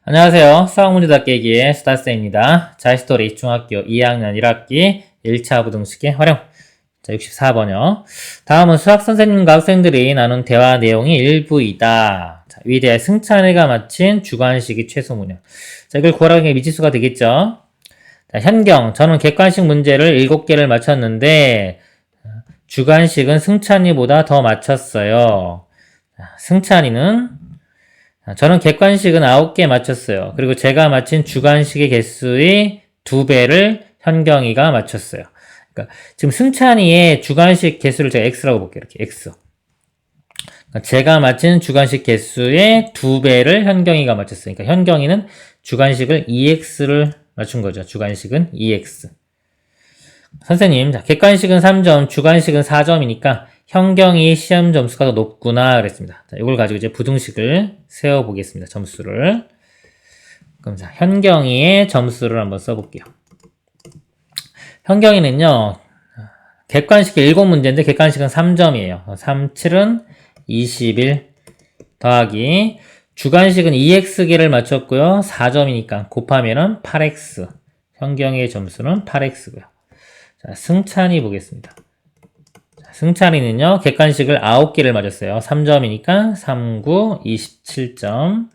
안녕하세요. 수학문제다 깨기의 수다쌤입니다. 자이스토리 중학교 2학년 1학기 1차 부등식의 활용. 자, 64번이요. 다음은 수학 선생님과 학생들이 나눈 대화 내용이 일부이다. 자, 위대의 승찬이가 마친 주관식이 최소 문형. 자, 이걸 구하라는 게 미지수가 되겠죠? 자, 현경. 저는 객관식 문제를 7개를 맞췄는데, 주관식은 승찬이보다 더 맞췄어요. 자, 승찬이는 저는 객관식은 9개 맞췄어요. 그리고 제가 맞힌 주관식의 개수의 2배를 현경이가 맞췄어요. 그러니까 지금 승찬이의 주관식 개수를 제가 x라고 볼게요. 이렇게 x. 그러니까 제가 맞힌 주관식 개수의 2배를 현경이가 맞췄어요. 그러니까 현경이는 주관식을 2x를 맞춘 거죠. 주관식은 2x. 선생님, 자, 객관식은 3점, 주관식은 4점이니까 현경이 시험 점수가 더 높구나 그랬습니다. 자, 이걸 가지고 이제 부등식을 세워보겠습니다. 점수를. 그럼 자, 현경이의 점수를 한번 써볼게요. 현경이는요, 객관식이 7문제인데 객관식은 3점이에요. 3, 7은 21 더하기 주관식은 2x개를 맞췄고요. 4점이니까 곱하면은 8x. 현경이의 점수는 8x고요. 자, 승찬이 보겠습니다. 승찬이는요, 객관식을 9개를 맞았어요. 3점이니까 3, 9, 27점.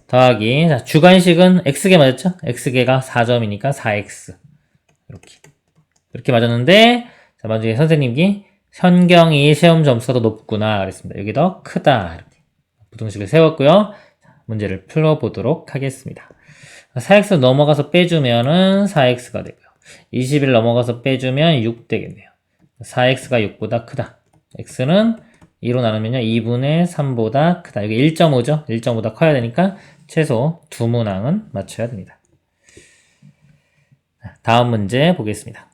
더하기, 자, 주관식은 x개 맞았죠? x개가 4점이니까 4x. 이렇게 맞았는데, 자, 먼저 선생님이 현경이 시험 점수가 더 높구나. 그랬습니다. 여기 더 크다. 이렇게. 부등식을 세웠고요. 문제를 풀어보도록 하겠습니다. 4x 넘어가서 빼주면은 4x가 되고요. 20을 넘어가서 빼주면 6 되겠네요. 4x가 6보다 크다. x는 2로 나누면요. 2분의 3보다 크다. 여기 1.5죠? 1.5보다 커야 되니까 최소 2문항은 맞춰야 됩니다. 다음 문제 보겠습니다.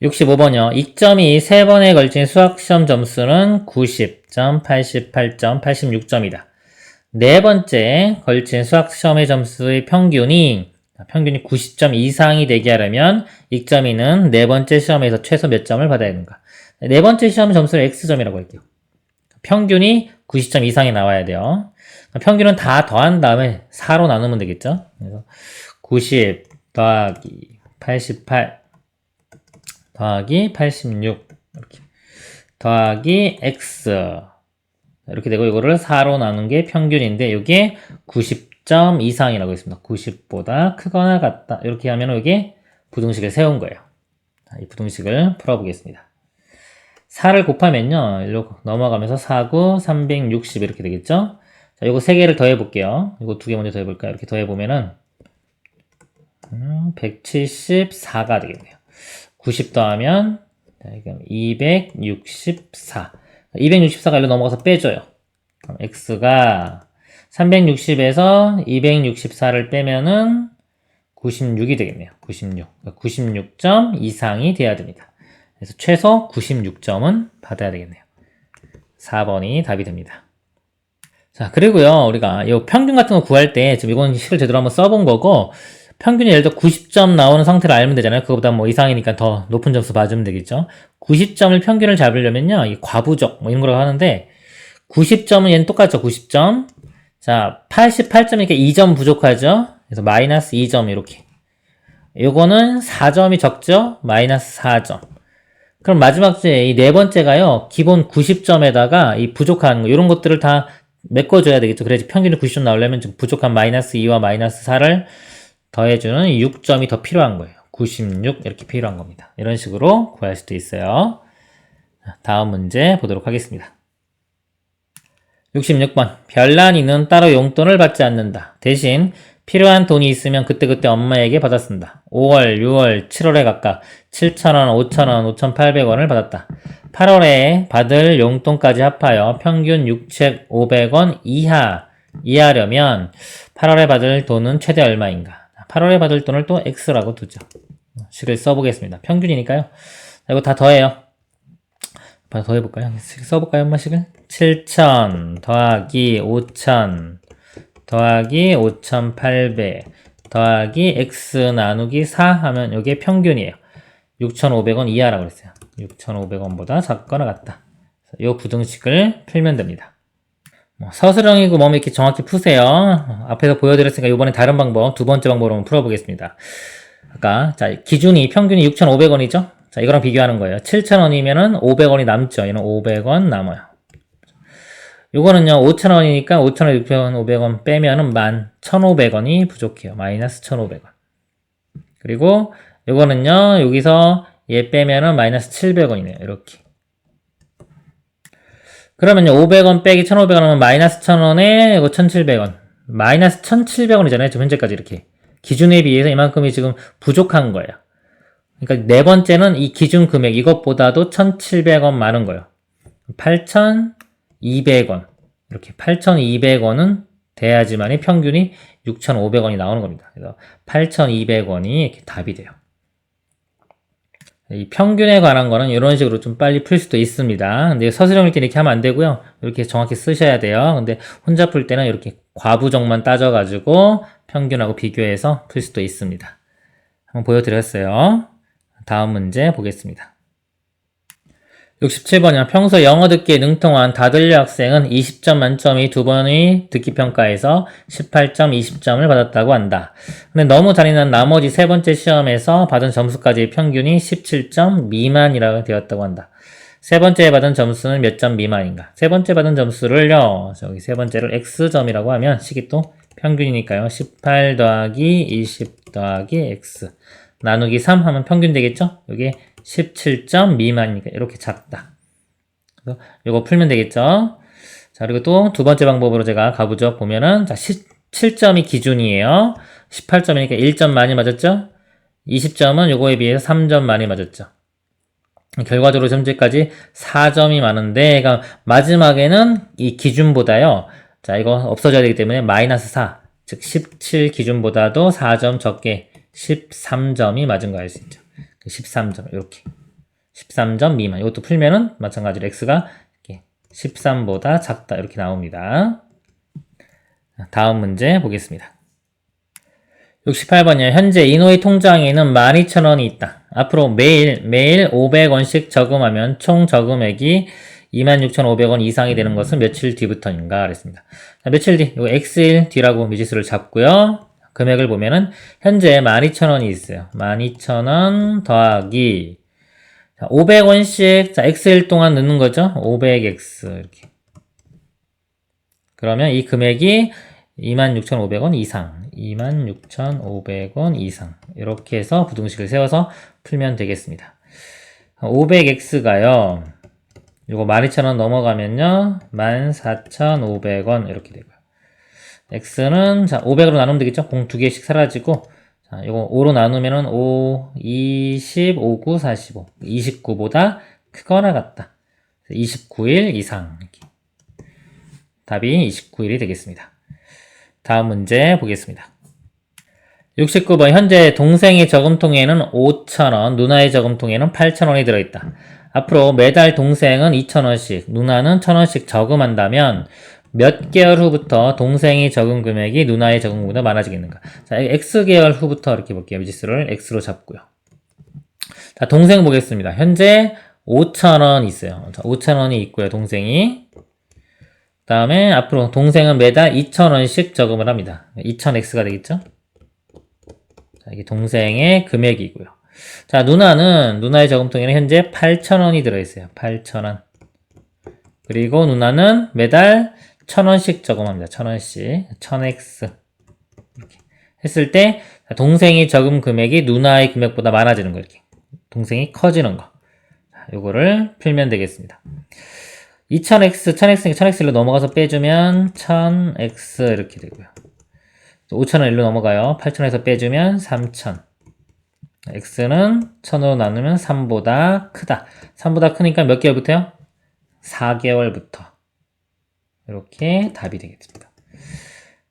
65번이요. 익점이 3번에 걸친 수학시험 점수는 90점, 88점, 86점이다. 4번째 걸친 수학시험의 점수의 평균이 90점 이상이 되게 하려면 익점이는 4번째 시험에서 최소 몇 점을 받아야 되는가? 4번째 시험 점수를 x점이라고 할게요. 평균이 90점 이상이 나와야 돼요. 평균은 다 더한 다음에 4로 나누면 되겠죠? 그래서 90 더하기 88 더하기 86 이렇게 더하기 x 이렇게 되고 이거를 4로 나눈 게 평균인데 이게 90점 이상이라고 했습니다. 90보다 크거나 같다. 이렇게 하면 이게 부등식을 세운 거예요. 이 부등식을 풀어보겠습니다. 4를 곱하면요. 일로 넘어가면서 4, 9, 360 이렇게 되겠죠? 자, 요거 3개를 더해 볼게요. 이거 2개 먼저 더해 볼까요? 이렇게 더해 보면은 174가 되겠네요. 90 더하면 264. 264가 일로 넘어가서 빼줘요. 그럼 x가 360에서 264를 빼면은 96이 되겠네요. 96. 96점 이상이 돼야 됩니다. 그래서 최소 96점은 받아야 되겠네요. 4번이 답이 됩니다. 자, 그리고요, 우리가 이 평균 같은 거 구할 때, 지금 이건 식을 제대로 한번 써본 거고, 평균이 예를 들어 90점 나오는 상태를 알면 되잖아요. 그거보다 뭐 이상이니까 더 높은 점수 받으면 되겠죠. 90점을 평균을 잡으려면요, 이 과부적, 뭐 이런 거라고 하는데, 90점은 얘는 똑같죠, 90점. 자, 88점이니까 2점 부족하죠? 그래서 마이너스 2점 이렇게. 요거는 4점이 적죠? 마이너스 4점. 그럼 마지막 주에 이 4번째가요, 기본 90점에다가 이 부족한 거, 이런 것들을 다 메꿔줘야 되겠죠. 그래야지 평균이 90점 나오려면 좀 부족한 마이너스 2와 마이너스 4를 더해주는 6점이 더 필요한 거예요. 96 이렇게 필요한 겁니다. 이런 식으로 구할 수도 있어요. 다음 문제 보도록 하겠습니다. 66번. 별난이는 따로 용돈을 받지 않는다. 대신 필요한 돈이 있으면 그때그때 엄마에게 받아 쓴다. 5월, 6월, 7월에 각각 7,000원, 5,000원, 5,800원을 받았다. 8월에 받을 용돈까지 합하여 평균 6,500원 이하려면 8월에 받을 돈은 최대 얼마인가? 8월에 받을 돈을 또 x라고 두죠. 식을 써보겠습니다. 평균이니까요. 이거 다 더해요. 더해볼까요? 써볼까요? 한번 식을? 7,000 더하기 5,000 더하기 5,800 더하기 x 나누기 4 하면 이게 평균이에요. 6,500원 이하라고 그랬어요. 6,500원보다 작거나 같다. 이 부등식을 풀면 됩니다. 뭐 서술형이고 뭐 이렇게 정확히 푸세요. 앞에서 보여드렸으니까 이번에 다른 방법, 두 번째 방법으로 한번 풀어보겠습니다. 아까, 자, 기준이, 평균이 6,500원이죠? 자, 이거랑 비교하는 거예요. 7,000원이면은 500원이 남죠. 얘는 500원 남아요. 요거는요, 5,000원이니까 5,000원, 6,000원, 500원 빼면은 11,500원이 부족해요. 마이너스 1,500원. 그리고 요거는요, 여기서 얘 빼면은 마이너스 700원이네요. 이렇게. 그러면요, 500원 빼기 1,500원 하면 마이너스 1,000원에 이거 1,700원. 마이너스 1,700원이잖아요. 지금 현재까지 이렇게. 기준에 비해서 이만큼이 지금 부족한 거예요. 그러니까 네 번째는 이 기준 금액, 이것보다도 1,700원 많은 거예요. 8,200원. 이렇게 8,200원은 돼야지만이 평균이 6,500원이 나오는 겁니다. 그래서 8,200원이 이렇게 답이 돼요. 이 평균에 관한 거는 이런 식으로 좀 빨리 풀 수도 있습니다. 근데 서술형일 때 이렇게 하면 안 되고요. 이렇게 정확히 쓰셔야 돼요. 근데 혼자 풀 때는 이렇게 과부정만 따져가지고 평균하고 비교해서 풀 수도 있습니다. 한번 보여드렸어요. 다음 문제 보겠습니다. 67번이요. 평소 영어 듣기에 능통한 다들려 학생은 20점 만점이 두 번의 듣기평가에서 18점, 20점을 받았다고 한다. 근데 너무 잔인한 나머지 세 번째 시험에서 받은 점수까지 평균이 17점 미만이라고 되었다고 한다. 세 번째 받은 점수는 몇 점 미만인가? 세 번째 받은 점수를요, 저기 세 번째를 X점이라고 하면 식이 또 평균이니까요. 18 더하기 20 더하기 X 나누기 3 하면 평균 되겠죠? 이게 17점 미만이니까 이렇게 작다. 그래서 이거 풀면 되겠죠? 자, 그리고 또 두 번째 방법으로 제가 가보죠. 보면은, 자, 7점이 기준이에요. 18점이니까 1점 많이 맞았죠? 20점은 요거에 비해서 3점 많이 맞았죠. 결과적으로 현재까지 4점이 많은데, 그러니까 마지막에는 이 기준보다요. 자, 이거 없어져야 되기 때문에 마이너스 4. 즉, 17 기준보다도 4점 적게 13점이 맞은 거 알 수 있죠. 13점, 이렇게. 13점 미만. 이것도 풀면은 마찬가지로 x가 13보다 작다. 이렇게 나옵니다. 다음 문제 보겠습니다. 68번이요. 현재 이노의 통장에는 12,000원이 있다. 앞으로 매일 500원씩 저금하면 총 저금액이 26,500원 이상이 되는 것은 며칠 뒤부터인가? 그랬습니다. 자, 며칠 뒤, 이거 x일 뒤라고 미지수를 잡고요. 금액을 보면은 현재 12,000원이 있어요. 12,000원 더하기 500원씩 자 x일 동안 넣는 거죠. 500x 이렇게. 그러면 이 금액이 26,500원 이상. 26,500원 이상. 이렇게 해서 부등식을 세워서 풀면 되겠습니다. 500x가요. 이거 12,000원 넘어가면요. 14,500원 이렇게 되고요. x는 자 500으로 나누면 되겠죠? 공 2개씩 사라지고 자 이거 5로 나누면은 5, 20, 5, 9, 45 29보다 크거나 같다. 29일 이상 이렇게. 답이 29일이 되겠습니다. 다음 문제 보겠습니다. 69번 현재 동생의 저금통에는 5,000원, 누나의 저금통에는 8,000원이 들어있다. 앞으로 매달 동생은 2,000원씩, 누나는 1,000원씩 저금한다면 몇 개월 후부터 동생이 적은 금액이 누나의 적은금보다 많아지겠는가? 자, X개월 후부터 이렇게 볼게요. 미지수를 X로 잡고요. 자, 동생 보겠습니다. 현재 5,000원 있어요. 자, 5,000원이 있고요. 동생이. 그 다음에 앞으로 동생은 매달 2,000원씩 저금을 합니다. 2,000X가 되겠죠? 자, 이게 동생의 금액이고요. 자, 누나의 저금통에는 현재 8,000원이 들어있어요. 8,000원. 그리고 누나는 매달 1,000원씩 저금합니다. 1,000원씩. 1000x. 이렇게 했을 때, 동생이 저금 금액이 누나의 금액보다 많아지는 거, 이렇게. 동생이 커지는 거. 요거를 풀면 되겠습니다. 2000x, 1000x니까 1000x로 넘어가서 빼주면 1000x 이렇게 되고요. 5,000원 일로 넘어가요. 8,000에서 빼주면 3,000. x는 1000으로 나누면 3보다 크다. 3보다 크니까 몇 개월부터요? 4개월부터. 이렇게 답이 되겠습니다.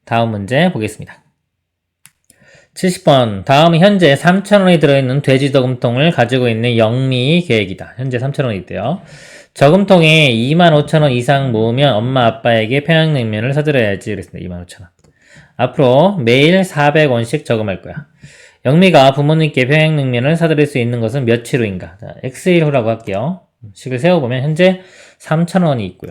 다음 문제 보겠습니다. 70번. 다음은 현재 3,000원이 들어있는 돼지 저금통을 가지고 있는 영미의 계획이다. 현재 3,000원이 있대요. 저금통에 25,000원 이상 모으면 엄마 아빠에게 평양냉면을 사드려야지. 그랬습니다. 25,000원. 앞으로 매일 400원씩 저금할 거야. 영미가 부모님께 평양냉면을 사드릴 수 있는 것은 며칠 후인가? 자, X일 후라고 할게요. 식을 세워보면 현재 3,000원이 있고요.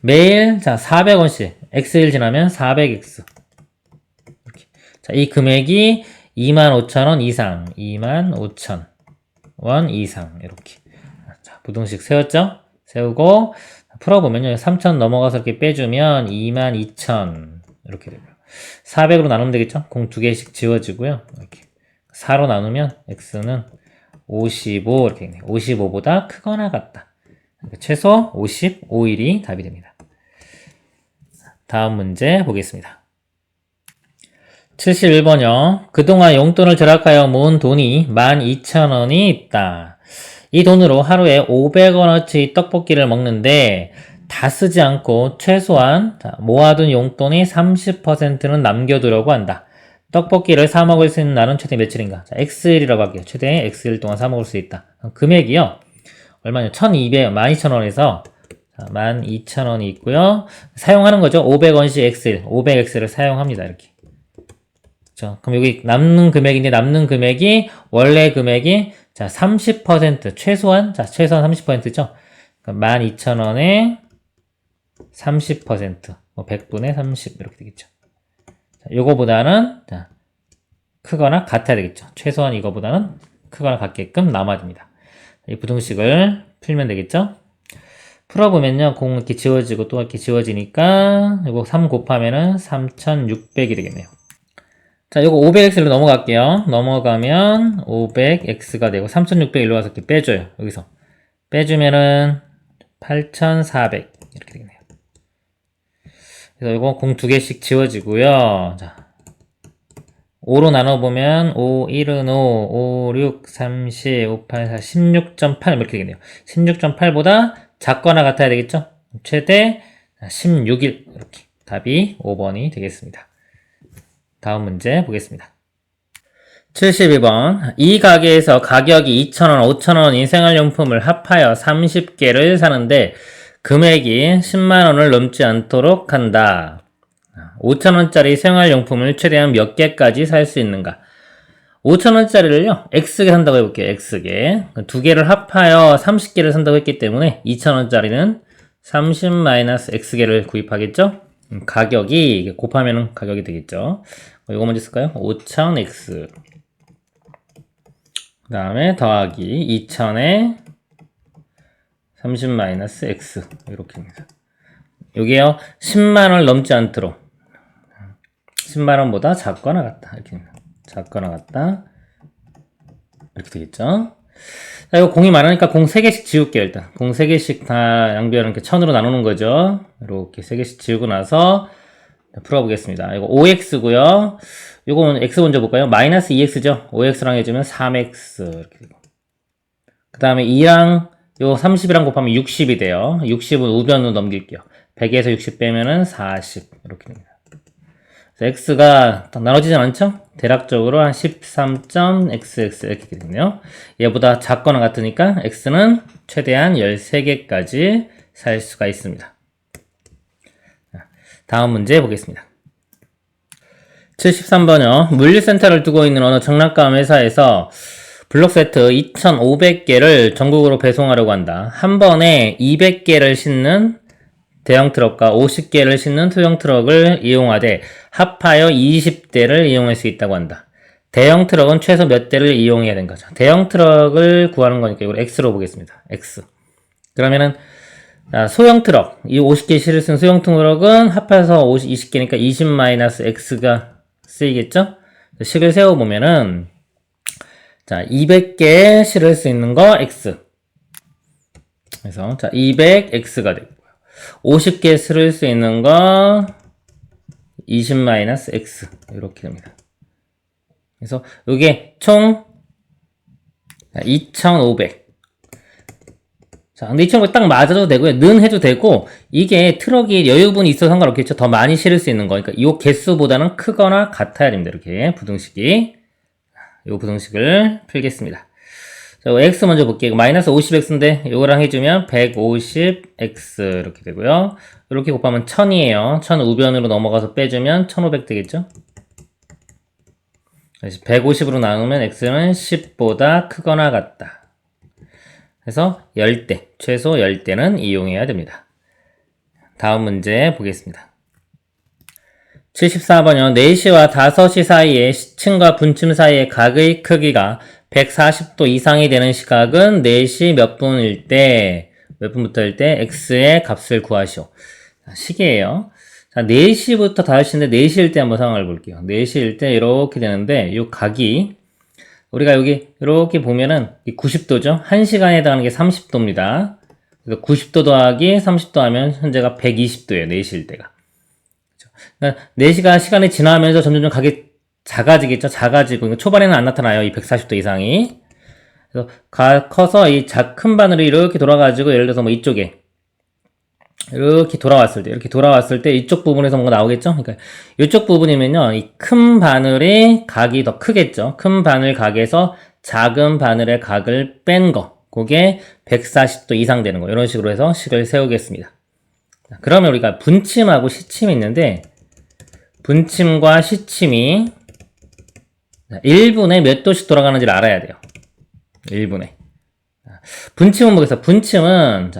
매일, 자, 400원씩. X일 지나면 400X. 이렇게. 자, 이 금액이 25,000원 이상. 25,000원 이상. 이렇게. 자, 부등식 세웠죠? 세우고, 풀어보면요. 3,000 넘어가서 이렇게 빼주면 22,000. 이렇게 되고요. 400으로 나누면 되겠죠? 공 2개씩 지워지고요. 이렇게. 4로 나누면 X는 55 이렇게 있네요. 55보다 크거나 같다. 그러니까 최소 55일이 답이 됩니다. 다음 문제 보겠습니다. 71번이요. 그동안 용돈을 절약하여 모은 돈이 12,000원이 있다. 이 돈으로 하루에 500원어치 떡볶이를 먹는데 다 쓰지 않고 최소한 모아둔 용돈의 30%는 남겨두려고 한다. 떡볶이를 사 먹을 수 있는 날은 최대 며칠인가? 자, X일이라고 할게요. 최대 X일 동안 사 먹을 수 있다. 금액이요. 얼마냐? 1200, 12,000원에서 12,000원이 있고요. 사용하는 거죠. 500원씩 X일, 500X를 사용합니다. 이렇게. 그렇죠? 그럼 여기 남는 금액인데 남는 금액이 원래 금액이 자, 30% 최소한 30%죠. 그러니까 12,000원에 30%, 100분의 30 이렇게 되겠죠. 자, 요거보다는 자, 크거나 같아야 되겠죠. 최소한 이거보다는 크거나 같게끔 남아야 됩니다. 이 부등식을 풀면 되겠죠. 풀어보면요. 공 이렇게 지워지고 또 이렇게 지워지니까 이거 3 곱하면은 3,600이 되겠네요. 자, 요거 500x로 넘어갈게요. 넘어가면 500x가 되고 3,600 일로 와서 이렇게 빼줘요. 여기서 빼주면은 8,400 이렇게 되겠네요. 그래서 이거 공 2개씩 지워지고요. 자, 5로 나눠보면 5, 1은 5, 5, 6, 30, 5, 8, 4, 16.8 이렇게 되겠네요. 16.8보다 작거나 같아야 되겠죠? 최대 16일 이렇게 답이 5번이 되겠습니다. 다음 문제 보겠습니다. 72번 이 가게에서 가격이 2,000원, 5,000원인 생활용품을 합하여 30개를 사는데 금액이 10만원을 넘지 않도록 한다. 5,000원짜리 생활용품을 최대한 몇 개까지 살 수 있는가? 5,000원짜리를요, X개 산다고 해볼게요. X개. 2개를 합하여 30개를 산다고 했기 때문에 2,000원짜리는 30-X개를 구입하겠죠? 가격이 곱하면 가격이 되겠죠. 이거 먼저 쓸까요? 5,000X. 그 다음에 더하기 2,000에 30-X. 이렇게입니다. 여기요, 10만원을 넘지 않도록. 10만원보다 작거나 같다. 이렇게. 작거나 같다. 이렇게 되겠죠? 자, 이거 공이 많으니까 공 3개씩 지울게요, 일단. 공 3개씩 다 양변을 이렇게 1000으로 나누는 거죠. 이렇게 3개씩 지우고 나서 풀어보겠습니다. 이거 5x고요. 이거는 x 먼저 볼까요? 마이너스 2x죠. 5x랑 해주면 3x. 이렇게 되고. 그 다음에 2랑 요 30이랑 곱하면 60이 돼요. 60은 우변으로 넘길게요. 100에서 60 빼면은 40. 이렇게 됩니다. x가 나눠지진 않죠? 대략적으로 한 13.xx 이렇게 되겠네요. 얘보다 작거나 같으니까 x는 최대한 13개까지 살 수가 있습니다. 다음 문제 보겠습니다. 73번이요. 물류센터를 두고 있는 어느 장난감 회사에서 블록 세트 2,500개를 전국으로 배송하려고 한다. 한 번에 200개를 싣는 대형 트럭과 50개를 싣는 소형 트럭을 이용하되 합하여 20대를 이용할 수 있다고 한다. 대형 트럭은 최소 몇 대를 이용해야 되는 거죠. 대형 트럭을 구하는 거니까 이걸 X로 보겠습니다. X. 그러면은 소형 트럭, 이 50개 실을 쓴 소형 트럭은 합해서 20개니까 20-X가 쓰이겠죠? 식을 세워보면은 자, 200개 실을 수 있는 거 X. 그래서 자, 200X가 되고요. 50개 쓸 수 있는 거 20-X 이렇게 됩니다. 그래서 이게 총 2,500. 자, 근데 2,500 딱 맞아도 되고요. 는 해도 되고 이게 트럭이 여유분이 있어서 상관없겠죠. 더 많이 실을 수 있는 거니까 이 개수보다는 크거나 같아야 됩니다. 이렇게 부등식이. 이 부등식을 풀겠습니다. 자, x 먼저 볼게요. 마이너스 50x인데 요거랑 해주면 150x 이렇게 되고요. 이렇게 곱하면 1000이에요. 1000 우변으로 넘어가서 빼주면 1500 되겠죠? 150으로 나누면 x는 10보다 크거나 같다. 그래서 10대, 최소 10대는 이용해야 됩니다. 다음 문제 보겠습니다. 74번이요. 4시와 5시 사이에 시침과 분침 사이의 각의 크기가 140도 이상이 되는 시각은 4시 몇 분일 때, 몇 분부터일 때 x의 값을 구하시오. 자, 시계예요. 자, 4시부터 5시인데 4시일 때 한번 상황을 볼게요. 4시일 때 이렇게 되는데 이 각이 우리가 여기 이렇게 보면은 90도죠. 1시간에 해당하는 게 30도입니다. 그래서 90도 더하기 30도 하면 현재가 120도예요. 4시일 때가. 그러니까 4시가 시간이 지나면서 점점 각이 작아지겠죠. 작아지고 초반에는 안 나타나요. 이 140도 이상이. 그래서 커서 이 큰 바늘이 이렇게 돌아가지고 예를 들어서 뭐 이쪽에 이렇게 돌아왔을 때 이쪽 부분에서 뭔가 나오겠죠? 그러니까 이쪽 부분이면요. 이 큰 바늘의 각이 더 크겠죠. 큰 바늘 각에서 작은 바늘의 각을 뺀 거. 그게 140도 이상 되는 거. 이런 식으로 해서 식을 세우겠습니다. 자, 그러면 우리가 분침하고 시침이 있는데 분침과 시침이 1분에 몇 도씩 돌아가는지를 알아야 돼요. 1분에. 분침은 뭐겠어? 분침은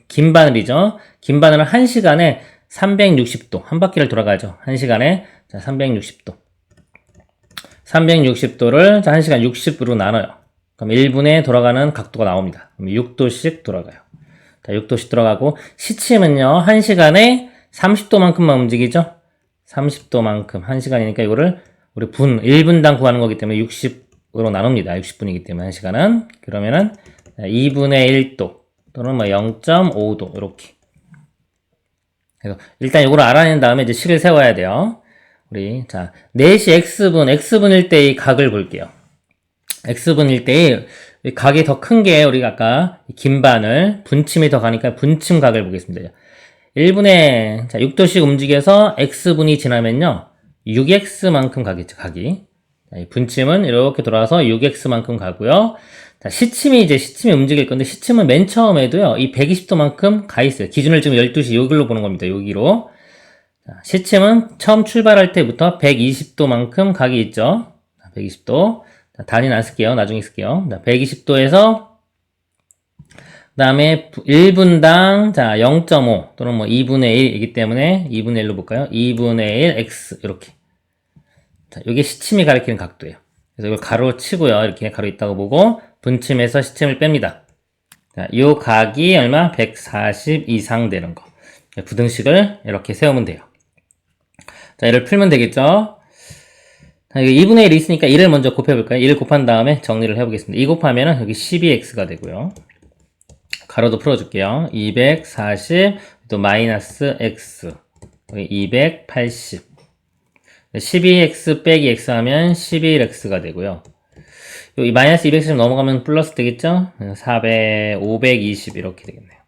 긴 바늘이죠. 긴 바늘은 1시간에 360도. 한 바퀴를 돌아가죠. 1시간에 360도. 360도를 1시간 60으로 나눠요. 그럼 1분에 돌아가는 각도가 나옵니다. 그럼 6도씩 돌아가요. 자, 6도씩 돌아가고 시침은요. 1시간에 30도만큼만 움직이죠. 30도만큼 1시간이니까 이거를 우리 1분당 구하는 거기 때문에 60으로 나눕니다. 60분이기 때문에 1시간은. 그러면은 2분의 1도 또는 뭐 0.5도 이렇게. 그래서 일단 이걸 알아낸 다음에 이제 식을 세워야 돼요. 우리 자 4시 x분일 때의 각을 볼게요. x분일 때의 각이 더 큰 게 우리가 아까 긴 바늘 분침이 더 가니까 분침 각을 보겠습니다. 1분에 6도씩 움직여서 x분이 지나면요 6x만큼 가겠죠. 각이. 자, 이 분침은 이렇게 돌아서 6x만큼 가고요. 자, 시침이 움직일 건데 시침은 맨 처음에도요 이 120도만큼 가 있어요. 기준을 지금 12시 여기로 보는 겁니다. 여기로. 자, 시침은 처음 출발할 때부터 120도만큼 각이 있죠. 120도. 자, 단위는 안 쓸게요. 나중에 쓸게요. 자, 120도에서 그 다음에 1분당 0.5 또는 뭐 2분의 1이기 때문에 2분의 1로 볼까요? 2분의 1 x 이렇게. 자, 이게 시침이 가리키는 각도예요. 그래서 이걸 가로 치고요. 이렇게 가로 있다고 보고 분침에서 시침을 뺍니다. 자, 이 각이 얼마? 140 이상 되는 거. 부등식을 이렇게 세우면 돼요. 자, 얘를 풀면 되겠죠? 자, 이게 2분의 1이 있으니까 1을 먼저 곱해볼까요? 1을 곱한 다음에 정리를 해보겠습니다. 2 곱하면은 여기 12x가 되고요. 가로도 풀어줄게요. 240, 또 마이너스 x, 여기 280. 12x 빼기 x 하면 11x가 되고요. 여기 마이너스 240 넘어가면 플러스 되겠죠? 520 이렇게 되겠네요.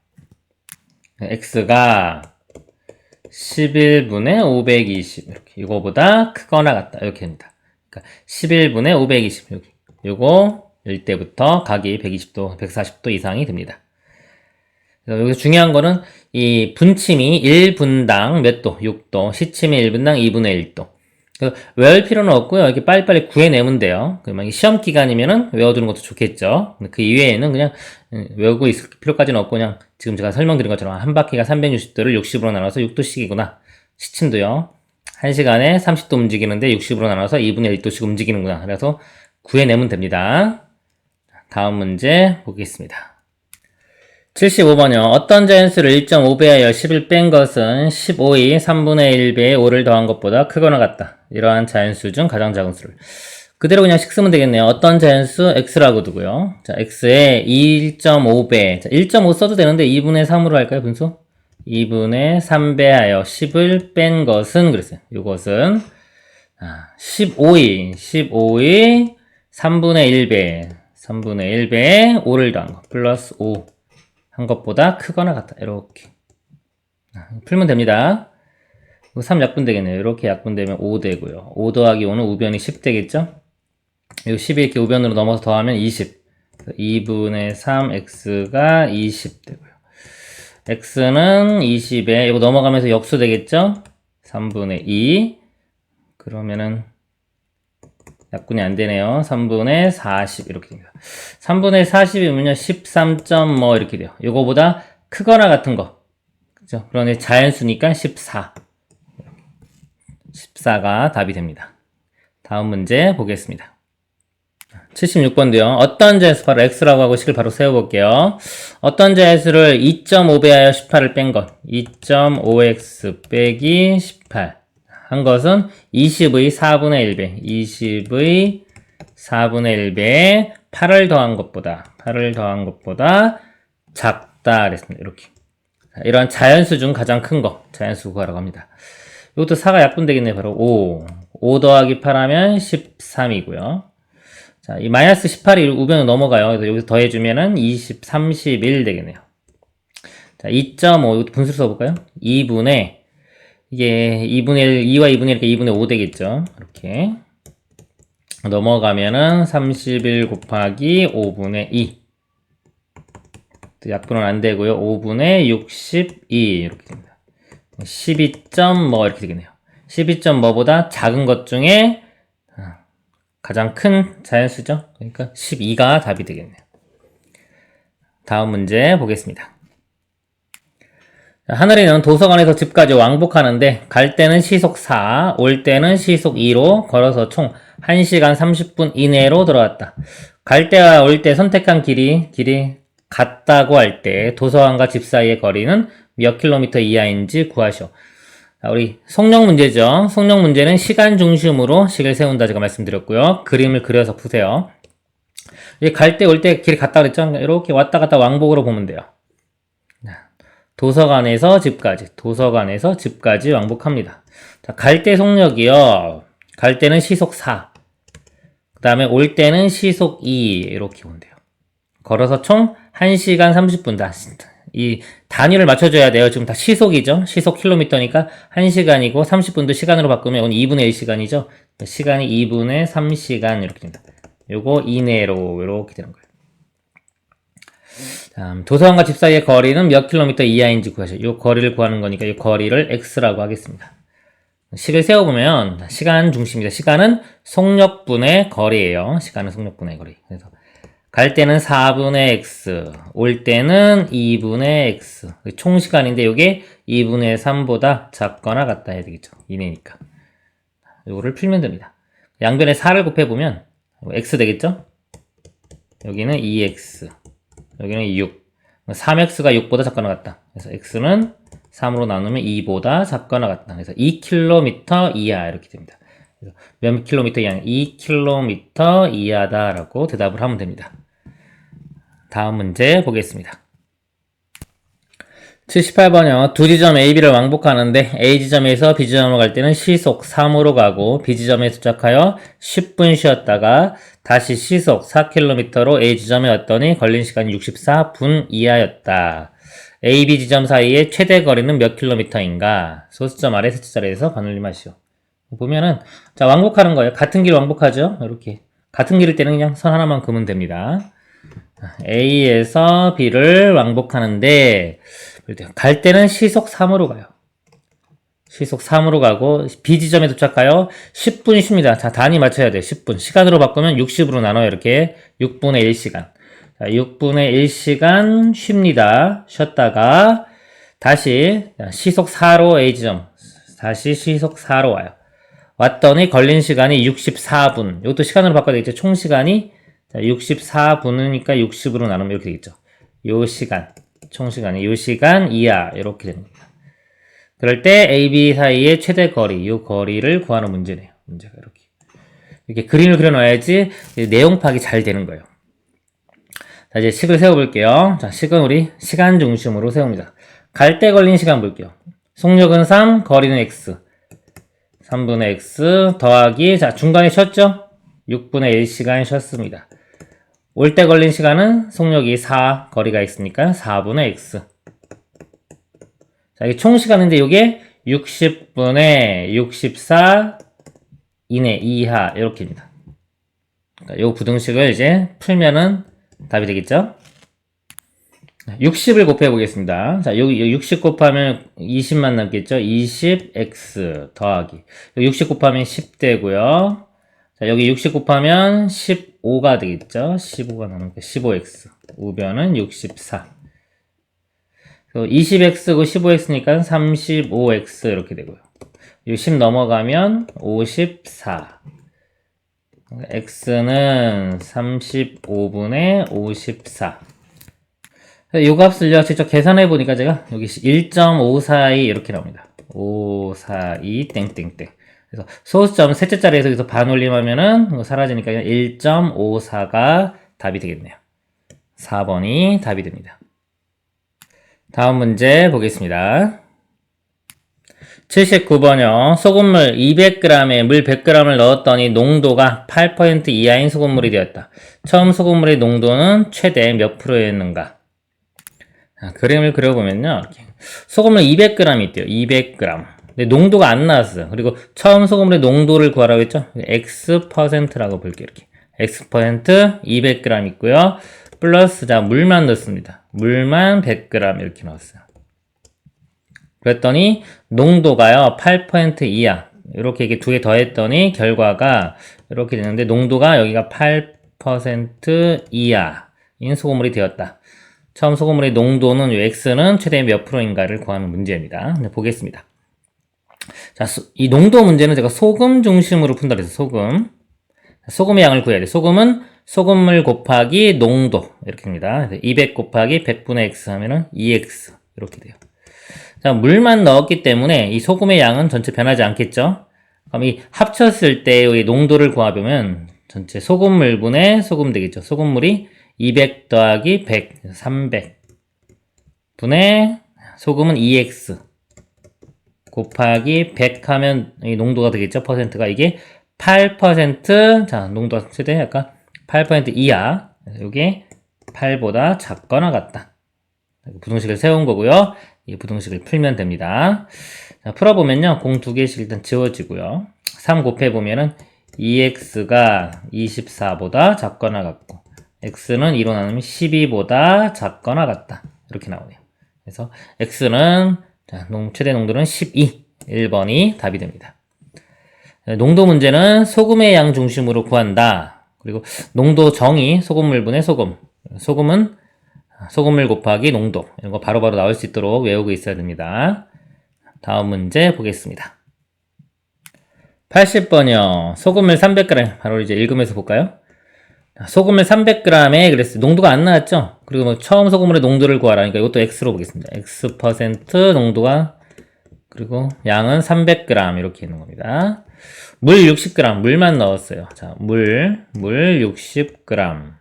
x가 11분의 520 이렇게 이거보다 크거나 같다 이렇게 됩니다. 그러니까 11분의 520 여기 요거 일 때부터 각이 120도, 140도 이상이 됩니다. 여기서 중요한 거는 이 분침이 1분당 몇 도? 6도. 시침이 1분당 2분의 1도. 외울 필요는 없고요. 이렇게 빨리빨리 구해내면 돼요. 만약 시험 기간이면은 외워두는 것도 좋겠죠. 그 이외에는 그냥 외우고 있을 필요까지는 없고 그냥 지금 제가 설명드린 것처럼 한 바퀴가 360도를 60으로 나눠서 6도씩이구나. 시침도요. 1시간에 30도 움직이는데 60으로 나눠서 2분의 1도씩 움직이는구나. 그래서 구해내면 됩니다. 다음 문제 보겠습니다. 75번이요. 어떤 자연수를 1.5배하여 10을 뺀 것은 15이 3분의 1배에 5를 더한 것보다 크거나 같다. 이러한 자연수 중 가장 작은 수를. 그대로 그냥 식 쓰면 되겠네요. 어떤 자연수 x라고 두고요. 자, x의 1.5배. 자, 1.5 써도 되는데 2분의 3으로 할까요, 분수? 2분의 3배하여 10을 뺀 것은 그랬어요. 이것은 15이 3분의 1배에 5를 더한 거. 플러스 5. 한 것보다 크거나 같다. 이렇게 풀면 됩니다. 3 약분 되겠네요. 이렇게 약분되면 5 되고요. 5 더하기 5는 우변이 10 되겠죠? 이 10이 이렇게 우변으로 넘어서 더하면 20. 2분의 3 x가 20 되고요. x는 20에 이거 넘어가면서 역수 되겠죠? 3분의 2. 그러면은 약분이 안 되네요. 3분의 40 이렇게 됩니다. 3분의 40이면요 13점 뭐 이렇게 돼요. 요거보다 크거나 같은 거. 그죠? 그러니 자연수니까 14. 14가 답이 됩니다. 다음 문제 보겠습니다. 76번도요. 어떤 자연수, 바로 x라고 하고 식을 바로 세워볼게요. 어떤 자연수를 2.5배하여 18을 뺀 것. 2.5x 빼기 18. 한 것은 20의 4분의 1배. 20의 4분의 1배에 8을 더한 것보다 작다. 그랬습니다. 이렇게. 이러한 자연수 중 가장 큰 거. 자연수 구하라고 합니다. 이것도 4가 약분되겠네요. 바로 5. 5 더하기 8 하면 13이고요. 자, 이 마이너스 18이 우변으로 넘어가요. 그래서 여기서 더해주면은 20, 31 되겠네요. 자, 2.5, 이것도 분수를 써볼까요? 2분의, 이게 2분의 1, 2와 2분의 1, 이렇게 2분의 5 되겠죠. 이렇게. 넘어가면은 31 곱하기 5분의 2. 약분은 안 되고요. 5분의 62. 이렇게 됩니다. 12. 뭐 이렇게 되겠네요. 12. 뭐보다 작은 것 중에 가장 큰 자연수죠. 그러니까 12가 답이 되겠네요. 다음 문제 보겠습니다. 하늘이는 도서관에서 집까지 왕복하는데 갈 때는 시속 4, 올 때는 시속 2로 걸어서 총 1시간 30분 이내로 돌아왔다. 갈 때와 올 때 선택한 길이 같다고 할 때 도서관과 집 사이의 거리는 몇 킬로미터 이하인지 구하시오. 우리 속력 문제죠. 속력 문제는 시간 중심으로 식을 세운다 제가 말씀드렸고요. 그림을 그려서 푸세요. 갈 때 올 때 길이 같다 그랬죠. 이렇게 왔다 갔다 왕복으로 보면 돼요. 도서관에서 집까지 왕복합니다. 자, 갈 때 속력이요. 갈 때는 시속 4. 그 다음에 올 때는 시속 2. 이렇게 보면 돼요. 걸어서 총 1시간 30분 다. 이 단위를 맞춰줘야 돼요. 지금 다 시속이죠. 시속 킬로미터니까 1시간이고 30분도 시간으로 바꾸면 2분의 1시간이죠. 시간이 2분의 3시간 이렇게 됩니다. 요거 이내로 이렇게 되는 거예요. 도서관과 집 사이의 거리는 몇 킬로미터 이하인지 구하셔요. 요 거리를 구하는 거니까 이 거리를 x라고 하겠습니다. 식을 세워보면 시간 중심입니다. 시간은 속력분의 거리예요. 시간은 속력분의 거리. 그래서 갈 때는 4분의 x, 올 때는 2분의 x. 총 시간인데 이게 2분의 3보다 작거나 같다 해야 되겠죠. 이내니까. 이거를 풀면 됩니다. 양변에 4를 곱해보면 x 되겠죠? 여기는 2x, 여기는 6. 3x가 6보다 작거나 같다. 그래서 x는 3으로 나누면 2보다 작거나 같다. 그래서 2km 이하 이렇게 됩니다. 그래서 몇 킬로미터 이하? 2km 이하다라고 대답을 하면 됩니다. 다음 문제 보겠습니다. 78번이요. 두 지점 A, B를 왕복하는데 A 지점에서 B 지점으로 갈 때는 시속 3으로 가고 B 지점에 도착하여 10분 쉬었다가 다시 시속 4km로 A 지점에 왔더니 걸린 시간이 64분 이하였다. A, B 지점 사이의 최대 거리는 몇 킬로미터인가? 소수점 아래 셋째자리에서 반올림하시오. 보면은 자 왕복하는 거예요. 같은 길 왕복하죠. 이렇게 같은 길일 때는 그냥 선 하나만 그으면 됩니다. A에서 B를 왕복하는데 갈 때는 시속 3으로 가요. 시속 3으로 가고 B 지점에 도착하여 10분 쉽니다. 자, 단위 맞춰야 돼요. 10분. 시간으로 바꾸면 60으로 나눠요. 이렇게 6분의 1시간. 자, 6분의 1시간 쉽니다. 쉬었다가 다시 시속 4로 A 지점. 다시 시속 4로 와요. 왔더니 걸린 시간이 64분. 이것도 시간으로 바꿔야 되겠죠. 총 시간이 64분이니까 60으로 나누면 이렇게 되겠죠. 요 시간. 총 시간이 요 시간 이하. 이렇게 됩니다. 그럴 때 A, B 사이의 최대 거리, 이 거리를 구하는 문제네요. 문제가 이렇게 그림을 그려놔야지 내용 파악이 잘 되는 거예요. 자, 이제 식을 세워볼게요. 자, 식은 우리 시간 중심으로 세웁니다. 갈 때 걸린 시간 볼게요. 속력은 3, 거리는 x. 3분의 x 더하기, 자, 중간에 쉬었죠? 6분의 1시간 쉬었습니다. 올 때 걸린 시간은 속력이 4, 거리가 x니까 4분의 x. 자, 이게 총 시간인데 이게 60분의 64 이하 이렇게입니다. 그러니까 요 부등식을 이제 풀면은 답이 되겠죠? 60을 곱해 보겠습니다. 자, 여기 60 곱하면 20만 남겠죠? 20x 더하기 60 곱하면 10 되고요. 자, 여기 60 곱하면 15가 되겠죠? 15가 나오니까 15x 우변은 64. 20x고 15x니까 35x 이렇게 되고요. 10 넘어가면 54. x는 35분의 54. 이 값을요, 직접 계산해 보니까 제가 여기 1.542 이렇게 나옵니다. 542 땡땡땡. 그래서 소수점 셋째 자리에서 여기서 반올림하면은 사라지니까 1.54가 답이 되겠네요. 4번이 답이 됩니다. 다음 문제 보겠습니다. 79번이요. 소금물 200g에 물 100g을 넣었더니 농도가 8% 이하인 소금물이 되었다. 처음 소금물의 농도는 최대 몇 프로였는가? 그림을 그려보면요. 소금물 200g 있대요. 200g. 근데 농도가 안 나왔어요. 그리고 처음 소금물의 농도를 구하라고 했죠. X%라고 볼게요. 이렇게. X% 200g 있고요. 플러스 자 물만 넣습니다. 물만 100g 이렇게 넣었어요. 그랬더니 농도가요 8% 이하 이렇게 두 개 더했더니 결과가 이렇게 되는데 농도가 여기가 8% 이하인 소금물이 되었다. 처음 소금물의 농도는 X는 최대 몇 프로인가를 구하는 문제입니다. 보겠습니다. 자, 이 농도 문제는 제가 소금 중심으로 푼다 그래서 소금의 양을 구해야 돼. 소금은 소금물 곱하기 농도 이렇게 됩니다. 200 곱하기 100분의 X 하면은 2X 이렇게 돼요. 자, 물만 넣었기 때문에 이 소금의 양은 전체 변하지 않겠죠? 그럼 이 합쳤을 때의 농도를 구하면 전체 소금물분의 소금 되겠죠. 소금물이 200 더하기 100, 300 분의 소금은 2x 곱하기 100 하면 이 농도가 되겠죠. 퍼센트가 이게 8%, 자, 농도가 최대 약간 8% 이하. 이게 8보다 작거나 같다. 부등식을 세운 거고요. 이 부등식을 풀면 됩니다. 자, 풀어보면요. 공 두 개씩 일단 지워지고요. 3 곱해보면은 2x가 24보다 작거나 같고 x는 2로 나누면 12보다 작거나 같다. 이렇게 나오네요. 그래서 x는 자, 최대 농도는 12. 1번이 답이 됩니다. 농도 문제는 소금의 양 중심으로 구한다. 그리고 농도 정의 소금물분의 소금. 소금은 소금물 곱하기 농도. 이런 거 바로바로 나올 수 있도록 외우고 있어야 됩니다. 다음 문제 보겠습니다. 80번이요. 소금물 300g. 바로 이제 읽으면서 볼까요? 소금물 300g에 그랬어요. 농도가 안 나왔죠? 그리고 뭐 처음 소금물의 농도를 구하라니까 이것도 X로 보겠습니다. X% 농도가 그리고 양은 300g 이렇게 있는 겁니다. 물 60g. 물만 넣었어요. 자, 물 60g.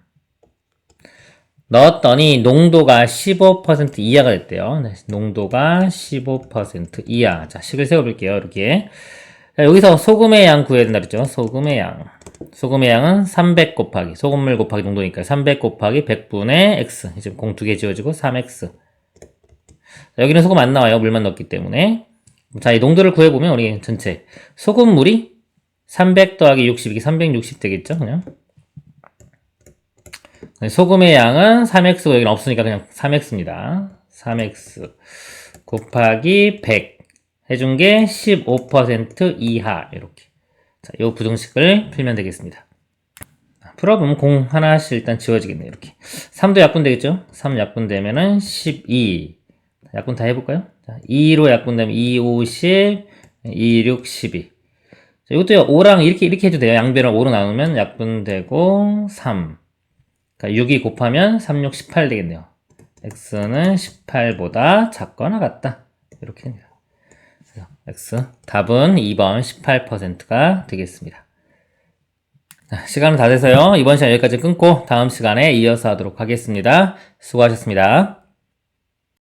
넣었더니 농도가 15% 이하가 됐대요. 네, 농도가 15% 이하. 자, 식을 세워볼게요. 이렇게. 자, 여기서 소금의 양 구해야 된다 그랬죠? 소금의 양. 소금의 양은 300 곱하기, 소금물 곱하기 농도니까 300 곱하기 100분의 x. 지금 공 두 개 지워지고 3x. 자, 여기는 소금 안 나와요. 물만 넣었기 때문에. 자, 이 농도를 구해보면 우리 전체 소금물이 300 더하기 60, 이게 360 되겠죠? 그냥. 소금의 양은 3x고 여기는 없으니까 그냥 3x입니다. 3x 곱하기 100 해준 게 15% 이하 이렇게. 자, 요 부등식을 풀면 되겠습니다. 풀어보면 공 하나씩 일단 지워지겠네요. 이렇게. 3도 약분 되겠죠? 3 약분되면은 12. 약분 다 해볼까요? 자, 2로 약분되면 2, 5, 10, 2, 6, 12. 자, 이것도 5랑 이렇게 해도 돼요. 양변을 5로 나누면 약분되고 3. 그러니까 6이 곱하면 3, 6, 18 되겠네요. x는 18보다 작거나 같다. 이렇게 됩니다. x 답은 2번 18%가 되겠습니다. 자, 시간은 다 돼서요. 이번 시간 여기까지 끊고 다음 시간에 이어서 하도록 하겠습니다. 수고하셨습니다.